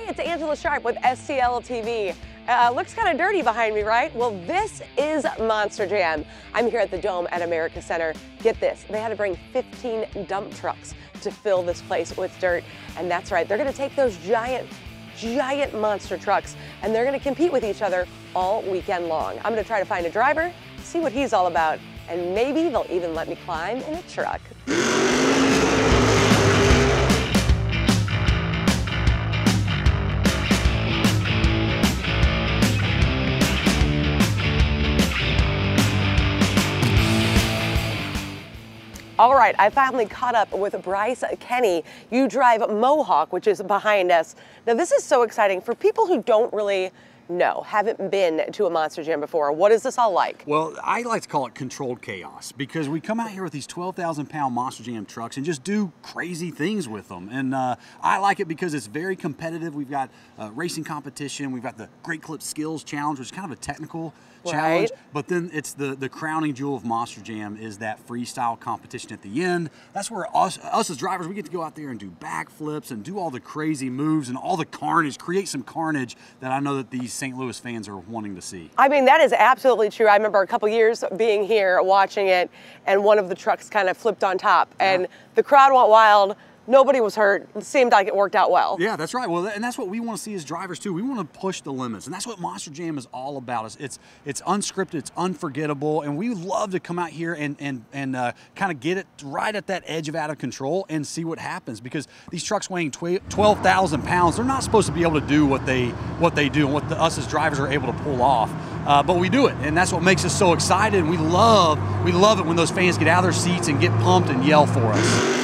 it's Angella Sharpe with STL TV. Looks kind of dirty behind me, right? Well, this is Monster Jam. I'm here at the Dome at America Center. Get this, they had to bring 15 dump trucks to fill this place with dirt. And that's right, they're gonna take those giant monster trucks and they're gonna compete with each other all weekend long. I'm gonna try to find a driver, see what he's all about, and maybe they'll even let me climb in a truck. All right, I finally caught up with Bryce Kenny. You drive Mohawk, which is behind us. Now, this is so exciting for people who don't really know, haven't been to a Monster Jam before. What is this all like? Well, I like to call it controlled chaos because we come out here with these 12,000-pound Monster Jam trucks and just do crazy things with them. And I like it because it's very competitive. We've got racing competition. We've got the Great Clip Skills Challenge, which is kind of a technical challenge. But then it's the crowning jewel of Monster Jam is that freestyle competition at the end. That's where us as drivers, we get to go out there and do backflips and do all the crazy moves and all the carnage, create some carnage that I know that these St. Louis fans are wanting to see. I mean, that is absolutely true. I remember a couple years being here watching it, and one of the trucks kind of flipped on top, and the crowd went wild. Nobody was hurt. It seemed like it worked out well. Yeah, that's right. Well, and that's what we want to see as drivers too. We want to push the limits, and that's what Monster Jam is all about. It's unscripted, it's unforgettable, and we love to come out here and kind of get it right at that edge of out of control and see what happens. Because these trucks weighing 12,000 pounds, they're not supposed to be able to do what they do and what us as drivers are able to pull off. But we do it, and that's what makes us so excited. And we love it when those fans get out of their seats and get pumped and yell for us.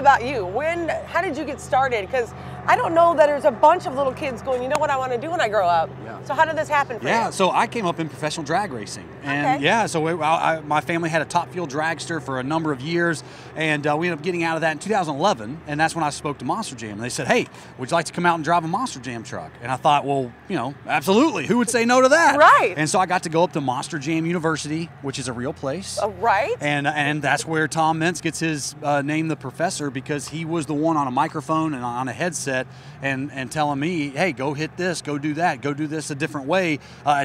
About you, how did you get started? Because I don't know that there's a bunch of little kids going, you know what I want to do when I grow up. So how did this happen for you? Yeah, so I came up in professional drag racing. And so my family had a top fuel dragster for a number of years, and we ended up getting out of that in 2011, and that's when I spoke to Monster Jam. And they said, hey, would you like to come out and drive a Monster Jam truck? And I thought, well, you know, absolutely. Who would say no to that? Right. And so I got to go up to Monster Jam University, which is a real place. Right. And that's where Tom Mintz gets his name, the professor, because he was the one on a microphone and on a headset and telling me, hey, go hit this, go do that, go do this a different way,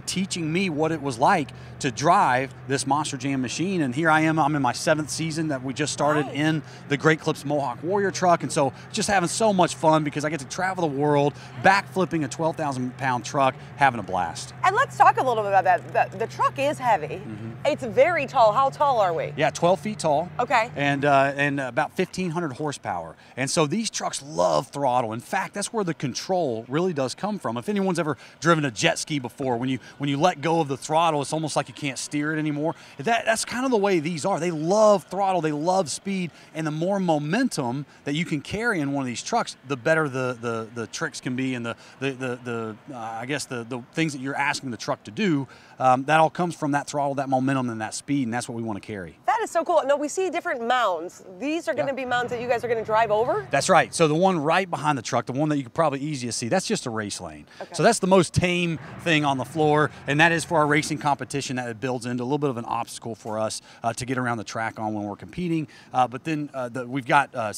teaching me what it was like to drive this Monster Jam machine. And here I am, I'm in my 7th season that we just started in the Great Clips Mohawk Warrior truck. And so just having so much fun because I get to travel the world, backflipping a 12,000-pound truck, having a blast. And let's talk a little bit about that. The truck is heavy. It's very tall. How tall are we? Yeah, 12 feet tall. Okay. And about 1,500 horsepower. And so these trucks love throttle. In fact, that's where the control really does come from. If anyone's ever driven a jet ski before, when you let go of the throttle, it's almost like you can't steer it anymore. That's kind of the way these are. They love throttle, they love speed, and the more momentum that you can carry in one of these trucks, the better the tricks can be, and I guess the things that you're asking the truck to do. That all comes from that throttle, that momentum, and that speed, and that's what we want to carry. That is so cool. No, we see different mounds. These are going to be mounds that you guys are going to drive over? That's right. So the one right behind the truck, the one that you could probably easiest see, that's just a race lane. So that's the most tame thing on the floor, and that is for our racing competition that it builds into a little bit of an obstacle for us to get around the track on when we're competing. But then we've got, I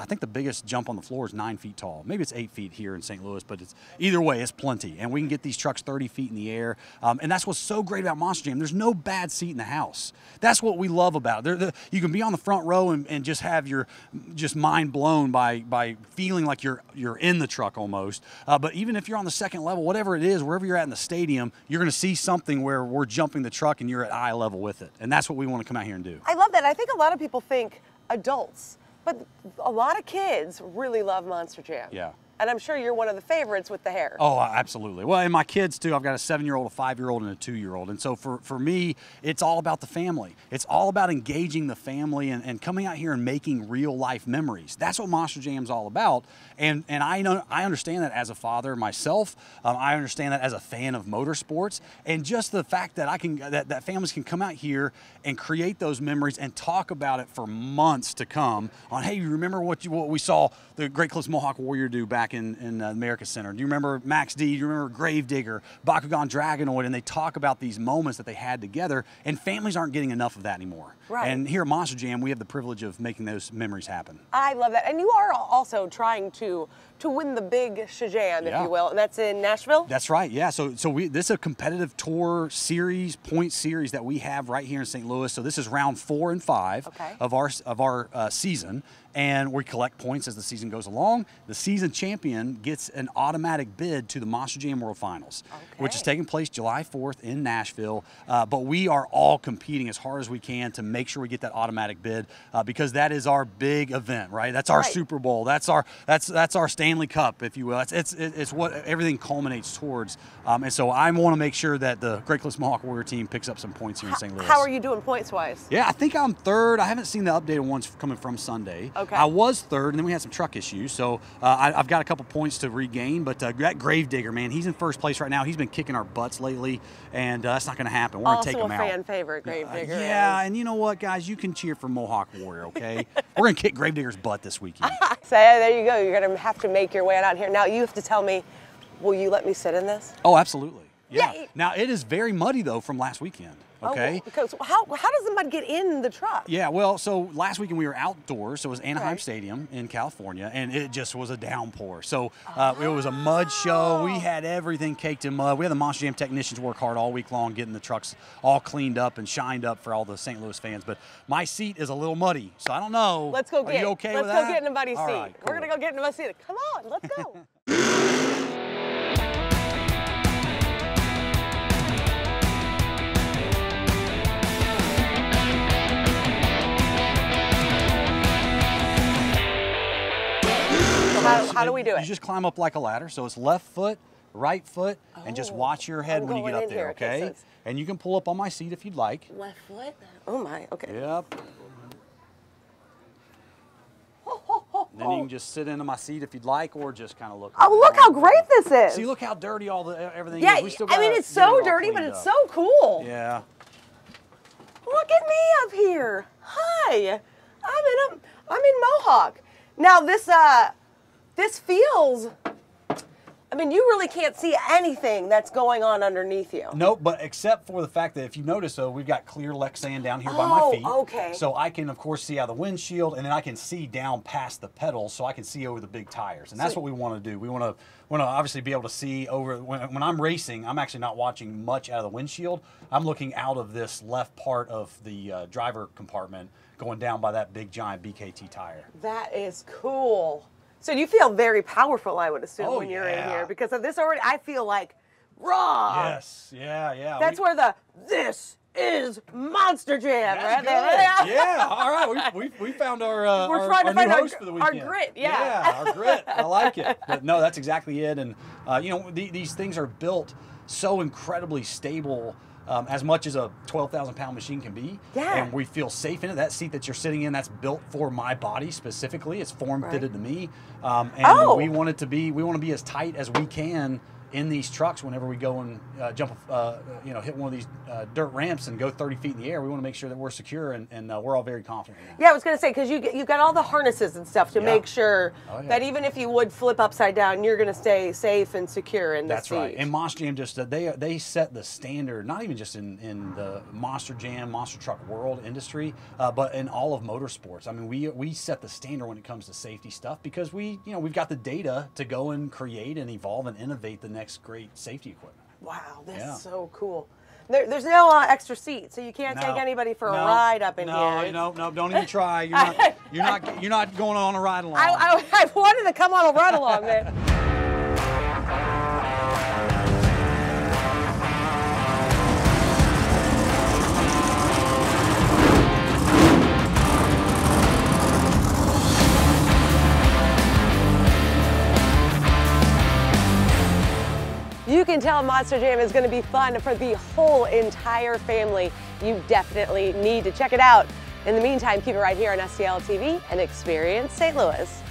think the biggest jump on the floor is 9 feet tall. Maybe it's 8 feet here in St. Louis, but either way, it's plenty. And we can get these trucks 30 feet in the air. And that's what's so great about Monster Jam. There's no bad seat in the house. That's what we love about it. You can be on the front row and just have your mind blown by feeling like you're in the truck almost. But even if you're on the second level, whatever it is, wherever you're at in the stadium, you're going to see something where we're jumping the truck and you're at eye level with it. And that's what we want to come out here and do. I love that. I think a lot of people think adults, but a lot of kids really love Monster Jam. Yeah. And I'm sure you're one of the favorites with the hair. Oh, absolutely. Well, and my kids too. I've got a 7-year-old, a 5-year-old, and a 2-year-old. And so for me, it's all about the family. It's all about engaging the family and coming out here and making real life memories. That's what Monster Jam's all about. And I understand that as a father myself. I understand that as a fan of motorsports, and just the fact that that families can come out here and create those memories and talk about it for months to come. On, hey, you remember what we saw the Great Clips Mohawk Warrior do back in America Center? Do you remember Max D? Do you remember Gravedigger, Bakugan Dragonoid? And they talk about these moments that they had together, and families aren't getting enough of that anymore. Right. And here at Monster Jam, we have the privilege of making those memories happen. I love that. And you are also trying to win the big Shajam, if you will, and that's in Nashville? That's right, yeah. So this is a competitive tour series, point series that we have right here in St. Louis. So this is round 4 and 5 of our season. And we collect points as the season goes along. The season champion gets an automatic bid to the Monster Jam World Finals, which is taking place July 4th in Nashville. But we are all competing as hard as we can to make sure we get that automatic bid because that is our big event, right? That's our Super Bowl. That's our Stanley Cup, if you will. It's what everything culminates towards. And so I want to make sure that the Great Clips Mohawk Warrior team picks up some points here in St. Louis. How are you doing points-wise? Yeah, I think I'm 3rd. I haven't seen the updated ones coming from Sunday. I was 3rd, and then we had some truck issues, so I've got a couple points to regain. But that Gravedigger, man, he's in 1st place right now. He's been kicking our butts lately, and that's not going to happen. We're going to take him out. Also a fan favorite, Gravedigger. Yeah, and you know what, guys? You can cheer for Mohawk Warrior, okay? We're going to kick Gravedigger's butt this weekend. So there you go. You're going to have to make your way out here. Now, you have to tell me, will you let me sit in this? Oh, absolutely. Yeah. Now, it is very muddy, though, from last weekend. Okay. Oh, because how does the mud get in the truck? Yeah, well, so last weekend we were outdoors, so it was Anaheim Stadium in California, and it just was a downpour. So it was a mud show. We had everything caked in mud. We had the Monster Jam technicians work hard all week long getting the trucks all cleaned up and shined up for all the St. Louis fans. But my seat is a little muddy, so I don't know. Let's go get. Are you okay with that? Let's go get in somebody's seat. Right, cool. We're gonna go get in my seat. Come on, let's go. How do we do it? You just climb up like a ladder. So it's left foot, right foot, and just watch your head when you get up there, okay? And you can pull up on my seat if you'd like. Left foot? Oh my, okay. Yep. Then you can just sit into my seat if you'd like, or just kind of look. Oh, look how great this is! See, look how dirty everything is. We still I mean, it's so dirty, but it's so cool. Yeah. Look at me up here. Hi, I'm in Mohawk. Now this feels. I mean, you really can't see anything that's going on underneath you. Nope, but except for the fact that if you notice, though, we've got clear Lexan down here by my feet. Okay. So I can, of course, see out of the windshield, and then I can see down past the pedals, so I can see over the big tires. And that's what we want to do. We want to obviously be able to see over. When I'm racing, I'm actually not watching much out of the windshield. I'm looking out of this left part of the driver compartment, going down by that big giant BKT tire. That is cool. So you feel very powerful, I would assume, when you're in here, because of this already. I feel like raw. Yes, yeah. That's where this is Monster Jam, right there. Yeah, all right. We found our new host for the weekend. Our grit, Yeah, our grit. I like it. But no, that's exactly it. And you know, these things are built so incredibly stable. As much as a 12,000-pound machine can be, and we feel safe in it. That seat that you're sitting in, that's built for my body specifically. It's form-fitted to me, and we want it to be. We want to be as tight as we can in these trucks whenever we go and jump, hit one of these dirt ramps and go 30 feet in the air. We want to make sure that we're secure and we're all very confident in that. Yeah, I was going to say, because you've got all the harnesses and stuff to make sure that even if you would flip upside down, you're going to stay safe and secure in the seat. That's right. And Monster Jam they set the standard, not even just in the Monster Jam, monster truck world industry, but in all of motorsports. I mean, we set the standard when it comes to safety stuff because we've got the data to go and create and evolve and innovate the next great safety equipment. Wow, that's so cool. There's no extra seat, so you can't take anybody for a ride up in here. No, don't even try. You're not going on a ride along. I wanted to come on a ride along, man. You can tell Monster Jam is going to be fun for the whole entire family. You definitely need to check it out. In the meantime, keep it right here on STL TV and experience St. Louis.